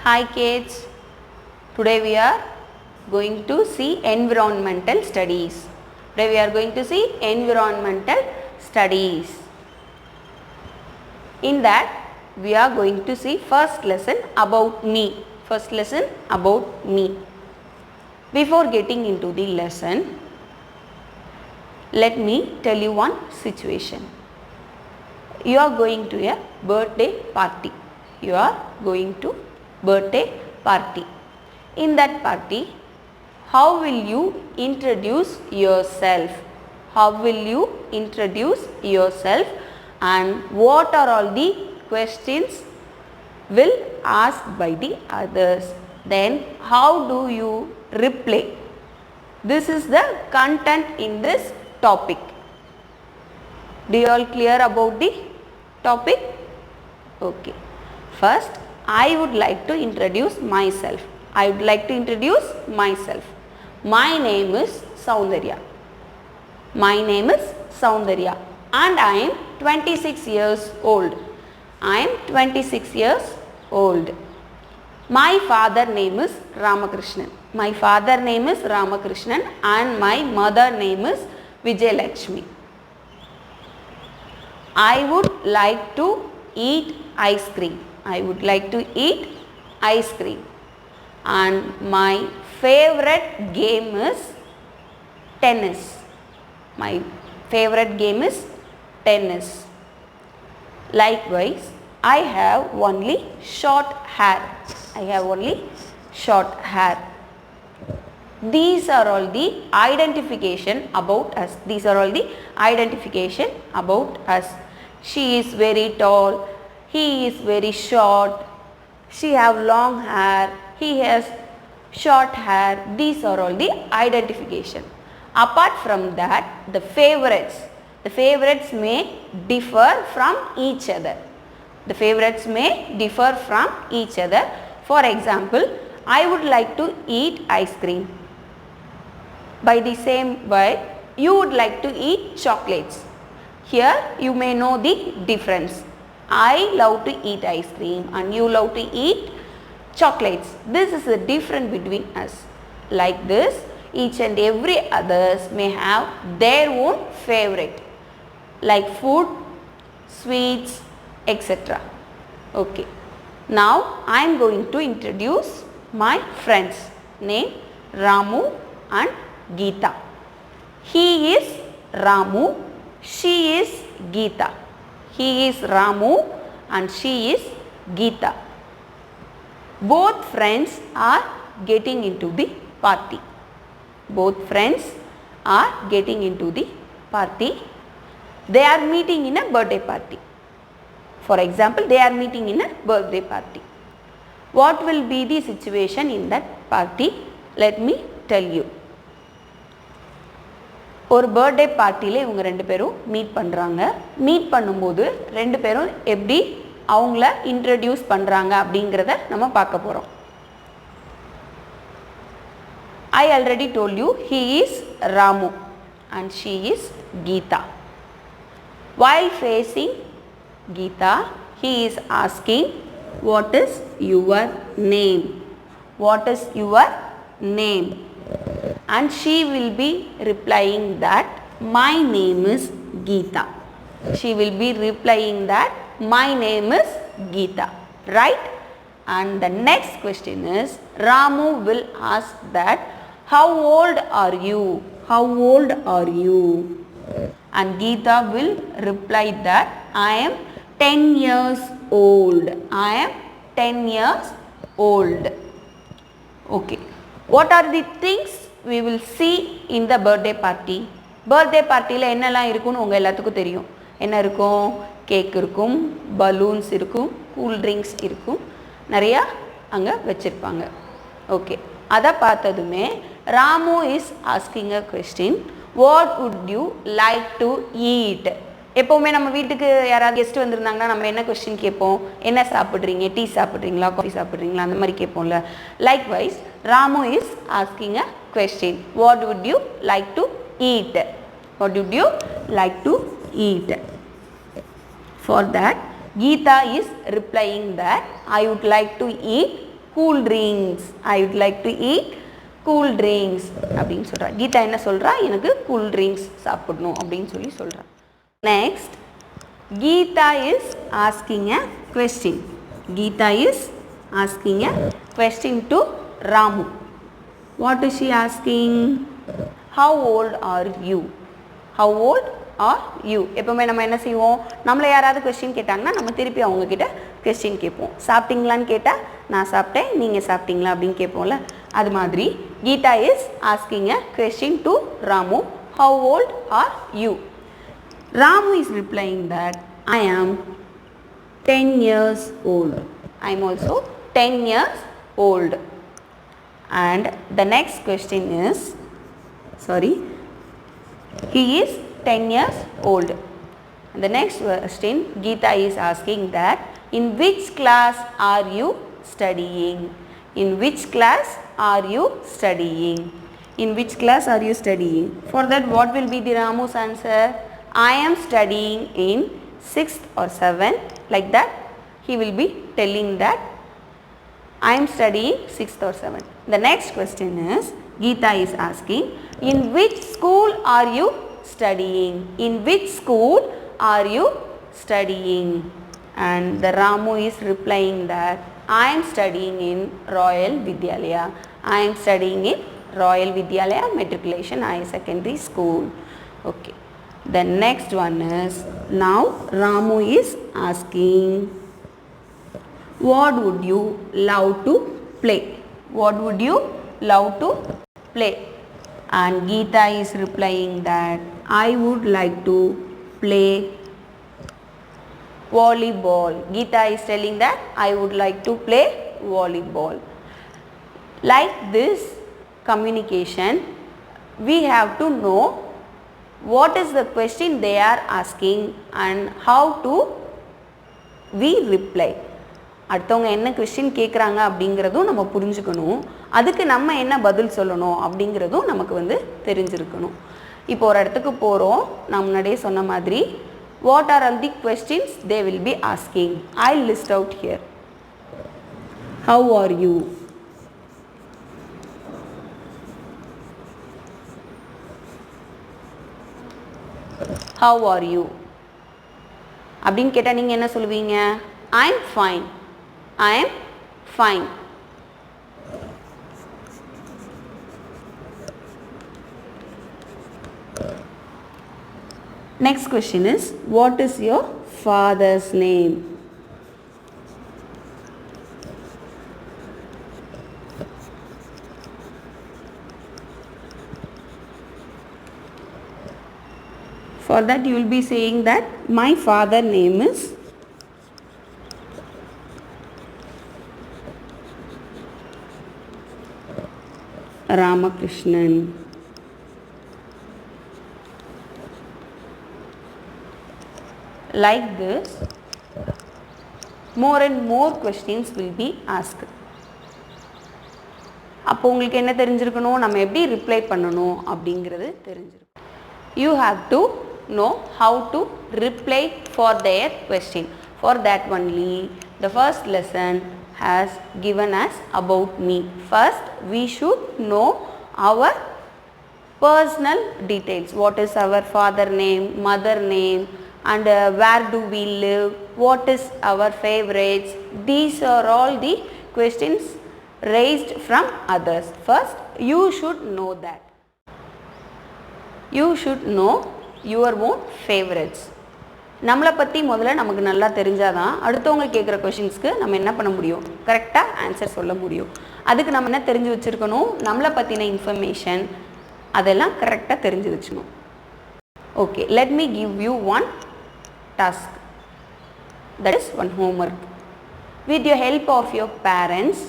Hi kids, today we are going to see environmental studies. Today we are going to see environmental studies. In that we are going to see first lesson about me. First lesson about me. Before getting into the lesson, let me tell you one situation. You are going to a birthday party. You are going to birthday party. In that party, how will you introduce yourself? How will you introduce yourself and what are all the questions will asked by the others? Then how do you reply? This is the content in this topic. Do you all clear about the topic? Okay. First, I would like to introduce myself. I would like to introduce myself. My name is Soundarya. My name is Soundarya and I am 26 years old. I am 26 years old. My father name is Ramakrishnan. My father name is Ramakrishnan and my mother name is Vijayalakshmi. I would like to eat ice cream. I would like to eat ice cream. And my favorite game is tennis. My favorite game is tennis. Likewise, I have only short hair. I have only short hair. These are all the identification about us. These are all the identification about us. She is very tall. He is very short. She have long hair. He has short hair. These are all the identification. Apart from that, the favorites may differ from each other. The favorites may differ from each other. For example, I would like to eat ice cream. By the same way, you would like to eat chocolates. Here you may know the difference. I love to eat ice cream and you love to eat chocolates. This is the difference between us. Like this, each and every others may have their own favorite, like food, sweets, etc. Okay. Now I am going to introduce my friends named Ramu and Geeta. He is Ramu, she is Geeta. He is Ramu and she is Geeta. Both friends are getting into the party. Both friends are getting into the party. They are meeting in a birthday party. For example, they are meeting in a birthday party. What will be the situation in that party? Let me tell you. ஒரு birthday பார்ட்டியில் இவங்க ரெண்டு பேரும் meet பண்ணுறாங்க. Meet பண்ணும்போது ரெண்டு பேரும் எப்படி அவங்கள இன்ட்ரடியூஸ் பண்ணுறாங்க அப்படிங்கிறத நம்ம பார்க்க போகிறோம். I already told you he is Ramu and she is Geeta. While facing Geeta, he is asking, what is your name? What is your name? And she will be replying that my name is Geeta. She will be replying that my name is Geeta, right? And the next question is, Ramu will ask that how old are you? How old are you? And Geeta will reply that I am 10 years old. I am 10 years old. Okay. What are the things we will see in the birthday party? Birthday party la என்னெல்லாம் இருக்குன்னு உங்க எல்லாத்துக்கும் தெரியும். என்ன இருக்கும்? Cake இருக்கும், balloons இருக்கும், cool drinks இருக்கும், நிறைய அங்கே வச்சிருப்பாங்க. ஓகே, அதை பார்த்ததுமே Ramu is asking a question, what would you like to eat? எப்போவுமே நம்ம வீட்டுக்கு யாராவது கெஸ்ட் வந்திருந்தாங்கன்னா நம்ம என்ன கொஸ்டின் கேட்போம்? என்ன சாப்பிட்றீங்க? டீ சாப்பிட்றீங்களா, காஃபி சாப்பிட்றீங்களா, அந்த மாதிரி கேட்போம்ல. Likewise Ramu is asking a question, what would you like to eat? What would you like to eat? For that, Geeta is replying that I would like to eat cool drinks. I would like to eat cool drinks அப்படின்னு சொல்கிறா. கீதா என்ன சொல்கிறா, எனக்கு cool drinks சாப்பிடணும் அப்படின்னு சொல்கிறா. Next, Geetha is asking a question. Geetha is asking a question to Ramu. What is she asking? How old are you? How old are you? எப்பவுமே நம்ம என்ன செய்வோம், நம்மளை யாராவது கொஸ்டின் கேட்டாங்கன்னா நம்ம திருப்பி அவங்க கிட்ட கொஸ்டின் கேட்போம். சாப்பிட்டீங்களான்னு கேட்டால் நான் சாப்பிட்டேன், நீங்கள் சாப்பிட்டீங்களா அப்படின்னு கேட்போம்ல. அது மாதிரி Geetha is asking a question to Ramu. How old are you? Ramu is replying that I am 10 years old. I am also 10 years old. And the next question is, he is 10 years old. And the next question, Geeta is asking that, in which class are you studying? In which class are you studying? In which class are you studying? For that, what will be the Ramu's answer? I am studying in 6th or 7th. Like that, he will be telling that I am studying 6th or 7th. The next question is, Geeta is asking, in which school are you studying? In which school are you studying? And the Ramu is replying that I am studying in Royal Vidyalaya. I am studying in Royal Vidyalaya Matriculation Higher Secondary School. Okay. The next one is, now Ramu is asking, what would you love to play? What would you love to play? And Geeta is replying that I would like to play volleyball. Geeta is telling that I would like to play volleyball. Like this communication, we have to know what is the question they are asking and how to we reply. அடுத்தவங்க என்ன question கேட்குறாங்க அப்படிங்கிறதும் நம்ம புரிஞ்சுக்கணும். அதுக்கு நம்ம என்ன பதில் சொல்லணும் அப்படிங்கிறதும் நமக்கு தெரிஞ்சிருக்கணும். இப்போ ஒரு இடத்துக்கு போகிறோம், நான் முன்னாடியே சொன்ன மாதிரி what are all the questions they will be asking. I list out here. How are you? How are you அப்படின்னு கேட்டால் நீங்கள் என்ன சொல்லுவீங்க? I am fine. I am fine. Next question is, what is your father's name? For that you will be saying that my father name is Ramakrishnan. Like this, more and more questions will be asked. அப்போ உங்களுக்கு என்ன தெரிஞ்சிருக்கணும், நம்ம எப்படி reply பண்ணணும் அப்படிங்கிறது தெரிஞ்சிருக்கும். You have to know how to reply for their question. For that only the first lesson has given us about me. First, we should know our personal details. What is our father name, mother name, and where do we live, what is our favorites. These are all the questions raised from others. First, you should know that. You should know your own favorites. நம்மளை பற்றி முதல்ல நமக்கு நல்லா தெரிஞ்சாதான் அடுத்தவங்க கேட்குற கொஷின்ஸ்க்கு நம்ம என்ன பண்ண முடியும், கரெக்டாக ஆன்சர் சொல்ல முடியும். அதுக்கு நம்ம என்ன தெரிஞ்சு வச்சுருக்கணும், நம்மளை பற்றின இன்ஃபர்மேஷன் அதெல்லாம் கரெக்டாக தெரிஞ்சு வச்சுக்கணும். Okay, let me give you one task, that is one homework. With your help of your parents,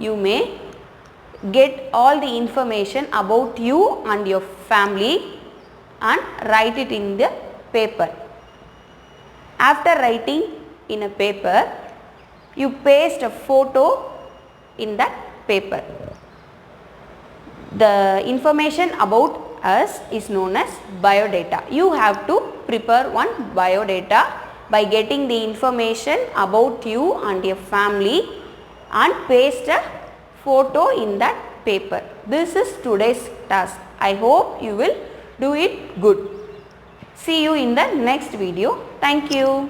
you may get all the information about you and your family and write it in the paper. After writing in a paper, you paste a photo in that paper. The information about us is known as biodata. You have to prepare one biodata by getting the information about you and your family and paste a photo in that paper. This is today's task. I hope you will do it good. See you in the next video. Thank you.